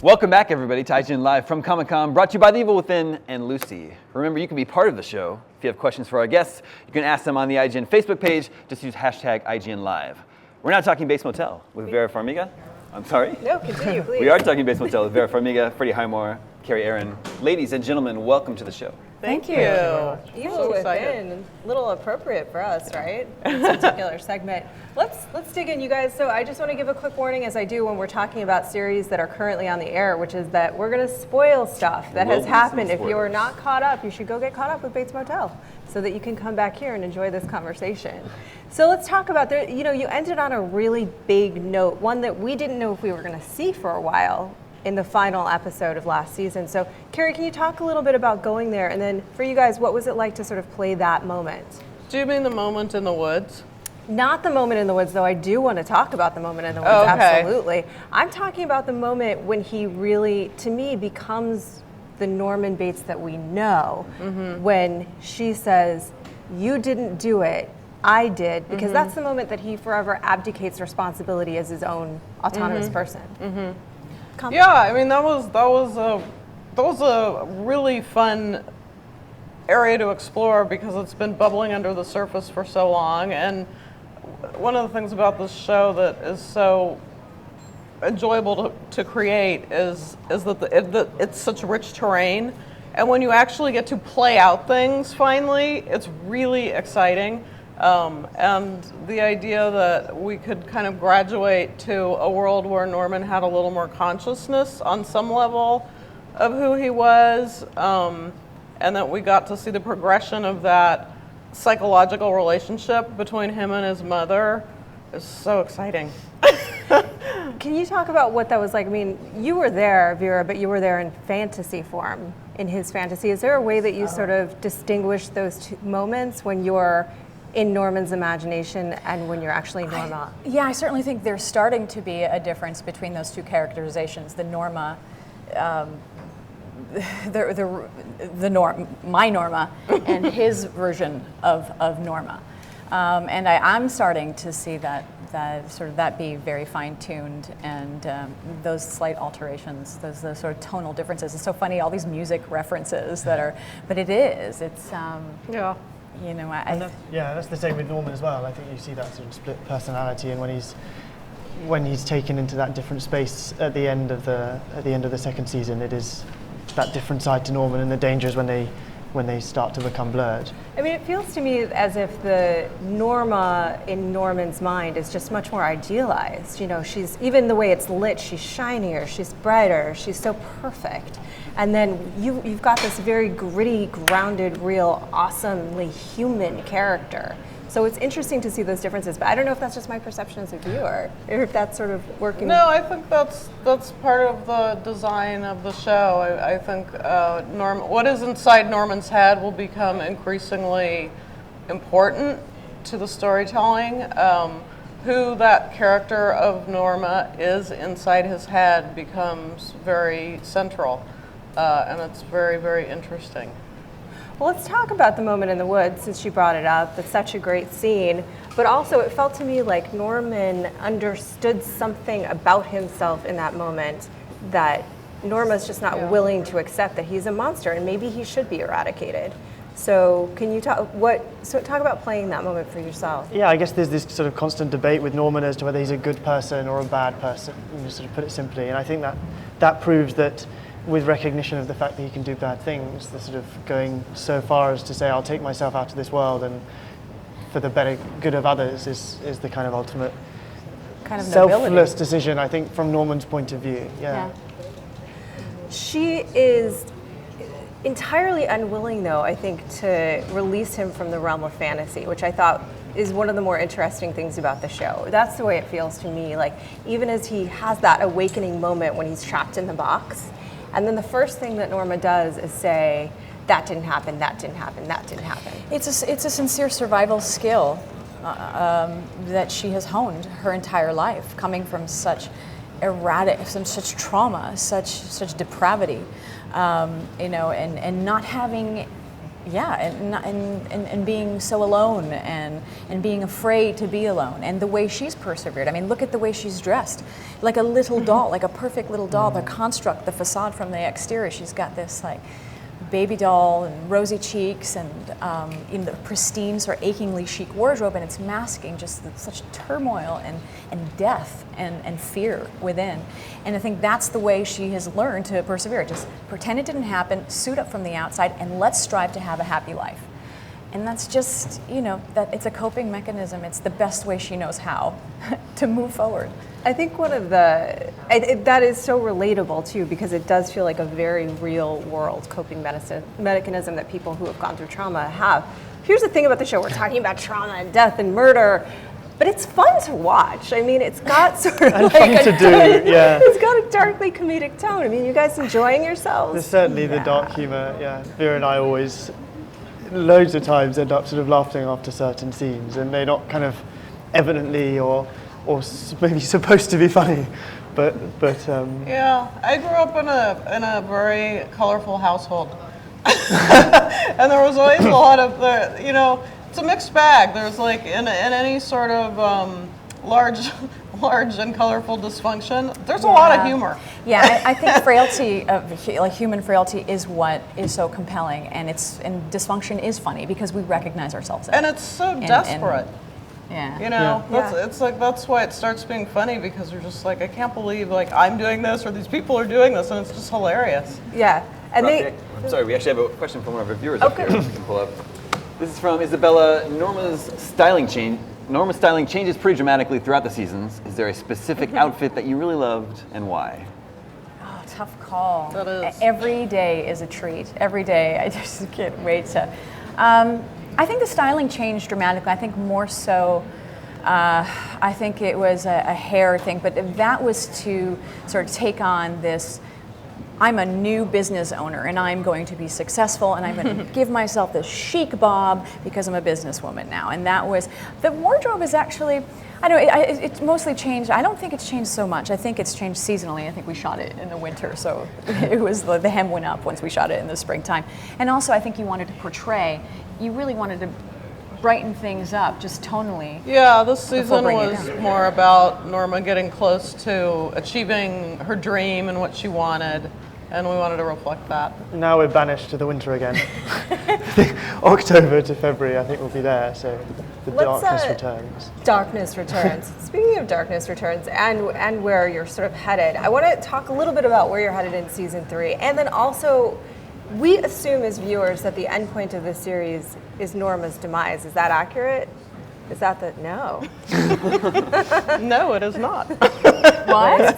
Welcome back, everybody, to IGN Live from Comic-Con, brought to you by The Evil Within and Lucy. Remember, you can be part of the show. If you have questions for our guests, you can ask them on the IGN Facebook page. Just use hashtag IGN Live. We're now talking Bates Motel with Vera Farmiga. I'm sorry? No, continue, please. We are talking Bates Motel with Vera Farmiga, Freddie Highmore, Kerry, Ehrin. Ladies and gentlemen, welcome to the show. Thank you. Evil Within, a little appropriate for us, right? This particular segment. Let's dig in, you guys. So I just want to give a quick warning, as I do when we're talking about series that are currently on the air, which is that we're going to spoil stuff that has happened. If you are not caught up, you should go get caught up with Bates Motel so that you can come back here and enjoy this conversation. So let's talk about, you ended on a really big note, one that we didn't know if we were going to see for a while in the final episode of last season. So Kerry, can you talk a little bit about going there? And then for you guys, what was it like to sort of play that moment? Do you mean the moment in the woods? Not the moment in the woods, though I do want to talk about the moment in the woods, absolutely. I'm talking about the moment when he really, to me, becomes the Norman Bates that we know, when she says, "You didn't do it, I did," because that's the moment that he forever abdicates responsibility as his own autonomous person. Yeah, I mean that was a really fun area to explore because it's been bubbling under the surface for so long. And one of the things about this show that is so enjoyable to create is that it's such rich terrain, and when you actually get to play out things finally, it's really exciting. And the idea that we could kind of graduate to a world where Norman had a little more consciousness on some level of who he was, and that we got to see the progression of that psychological relationship between him and his mother is so exciting. Can you talk about what that was like? I mean, you were there, Vera, but you were there in fantasy form, in his fantasy. Is there a way that you sort of distinguish those two moments when you're in Norman's imagination and when you're actually Norma? I certainly think there's starting to be a difference between those two characterizations. The Norma, my Norma, and his version of Norma, and I'm starting to see that be very fine-tuned, and those slight alterations, those sort of tonal differences. It's so funny, all these music references that are, but it's Yeah. That's the same with Norman as well. I think you see that sort of split personality, and when he's taken into that different space at the end of the second season, it is that different side to Norman, and the danger is when they start to become blurred. I mean, it feels to me as if the Norma in Norman's mind is just much more idealized. She's, even the way it's lit, she's shinier, she's brighter, she's so perfect. And then you've got this very gritty, grounded, real, awesomely human character. So it's interesting to see those differences, but I don't know if that's just my perception as a viewer, or if that's sort of working. No, I think that's part of the design of the show. I think what is inside Norman's head will become increasingly important to the storytelling. Who that character of Norma is inside his head becomes very central. And it's very, very interesting. Well, let's talk about the moment in the woods, since you brought it up. It's such a great scene. But also, it felt to me like Norman understood something about himself in that moment that Norma's just not willing to accept, that he's a monster and maybe he should be eradicated. So can you talk about playing that moment for yourself? Yeah, I guess there's this sort of constant debate with Norman as to whether he's a good person or a bad person, sort of put it simply. And I think that proves that with recognition of the fact that he can do bad things, the sort of going so far as to say, I'll take myself out of this world and for the better good of others is the kind of ultimate kind of selfless nobility decision, I think, from Norman's point of view. Yeah. She is entirely unwilling, though, I think, to release him from the realm of fantasy, which I thought is one of the more interesting things about the show. That's the way it feels to me. Like, even as he has that awakening moment when he's trapped in the box, and then the first thing that Norma does is say, that didn't happen, that didn't happen, that didn't happen. It's a sincere survival skill that she has honed her entire life, coming from such such trauma, such depravity, and not having yeah, and being so alone and being afraid to be alone, and the way she's persevered. I mean, look at the way she's dressed, like a little doll, like a perfect little doll. The construct, the facade from the exterior, she's got this like baby doll and rosy cheeks and in the pristine, sort of achingly chic wardrobe, and it's masking just such turmoil and death and fear within. And I think that's the way she has learned to persevere. Just pretend it didn't happen, suit up from the outside, and let's strive to have a happy life. And that's just, that it's a coping mechanism. It's the best way she knows how to move forward. I think one of that is so relatable too, because it does feel like a very real world coping mechanism that people who have gone through trauma have. Here's the thing about the show, we're talking about trauma and death and murder, but it's fun to watch. I mean, it's got sort of And like fun to do, yeah. It's got a darkly comedic tone. I mean, you guys enjoying yourselves? There's certainly the dark humour, yeah. Vera and I always, loads of times, end up sort of laughing after certain scenes, and they're not kind of evidently or maybe supposed to be funny, but Yeah, I grew up in a very colorful household, and there was always a lot of it's a mixed bag. There's like in any sort of large and colorful dysfunction, there's a lot of humor. Yeah, I think frailty, human frailty, is what is so compelling, and dysfunction is funny because we recognize ourselves in it. And it's so desperate. Yeah. It's like that's why it starts being funny, because you're just like, I can't believe like I'm doing this or these people are doing this, and it's just hilarious. Yeah, and I'm sorry, we actually have a question from one of our viewers up here. We can pull up. This is from Isabella. Norma's styling changes pretty dramatically throughout the seasons. Is there a specific outfit that you really loved, and why? Oh, tough call. That is. Every day is a treat. Every day, I just can't wait to. I think the styling changed dramatically. I think more so, I think it was a hair thing, but that was to sort of take on this, I'm a new business owner and I'm going to be successful and I'm going to give myself this chic bob because I'm a businesswoman now. And that was, the wardrobe is actually, I don't know, it's mostly changed. I don't think it's changed so much. I think it's changed seasonally. I think we shot it in the winter, so it was the hem went up once we shot it in the springtime. And also I think you really wanted to brighten things up just tonally. Yeah, this season bringing it was down. more about Norma getting close to achieving her dream and what she wanted, and we wanted to reflect that. now we're banished to the winter again. October to February, I think we'll be there, so the darkness returns. Darkness returns. Speaking of darkness returns and where you're sort of headed, I want to talk a little bit about where you're headed in season 3, and then also, we assume as viewers that the end point of this series is Norma's demise. Is that accurate? Is that no? No, it is not. What?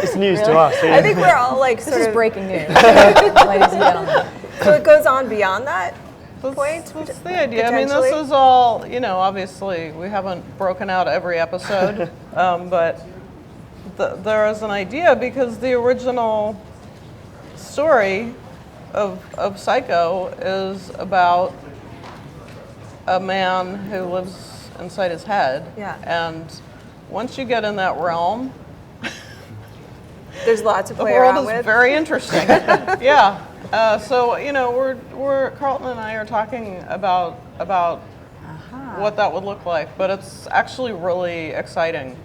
It's news to us. I think we're all like This sort is of breaking news, ladies and gentlemen. So it goes on beyond that point? That's the idea. I mean, this potentially? is all, obviously we haven't broken out every episode, but there is an idea, because the original story of Psycho is about a man who lives inside his head. Yeah. And once you get in that realm, There's lots to the play around world is with. very interesting. Yeah. So we're Carlton and I are talking about what that would look like, but it's actually really exciting.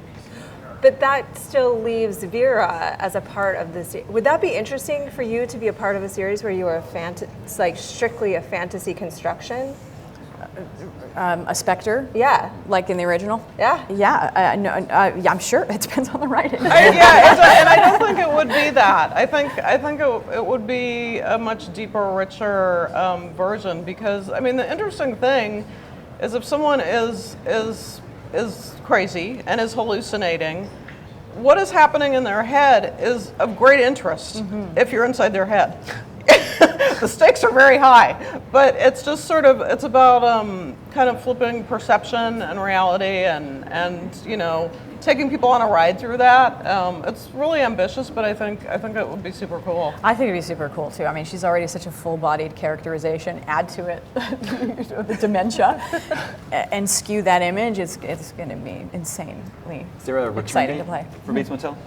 But that still leaves Vera as a part of this. Would that be interesting for you to be a part of a series where you are it's like strictly a fantasy construction? A specter? Yeah. Like in the original? Yeah. Yeah, yeah, I'm sure. It depends on the writing. And I don't think it would be that. I think it would be a much deeper, richer version, because I mean the interesting thing is if someone is crazy and is hallucinating, what is happening in their head is of great interest if you're inside their head. The stakes are very high, but it's just sort of, it's about kind of flipping perception and reality and taking people on a ride through that. It's really ambitious, but I think it would be super cool. I think it'd be super cool too. I mean, she's already such a full-bodied characterization. Add to it the dementia and skew that image. It's going to be insanely Is there a return exciting date to play. for Bates Motel?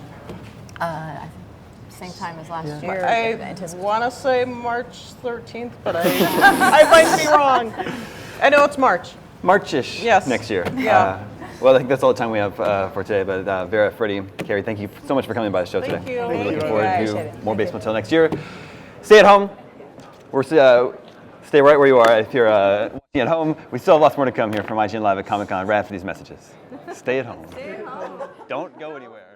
same time as last year. I want to say March 13th, but I might be wrong. I know it's March. March-ish Yes. next year. Yeah. Well, I think that's all the time we have for today. But Vera, Freddie, Kerry, thank you so much for coming by the show today. Thank you. We're looking Thank you. forward Appreciate to it. more Bates Motel next year. Stay at home. Stay right where you are if you're watching at home. We still have lots more to come here from IGN Live at Comic-Con right after these messages. Stay at home. Don't go anywhere.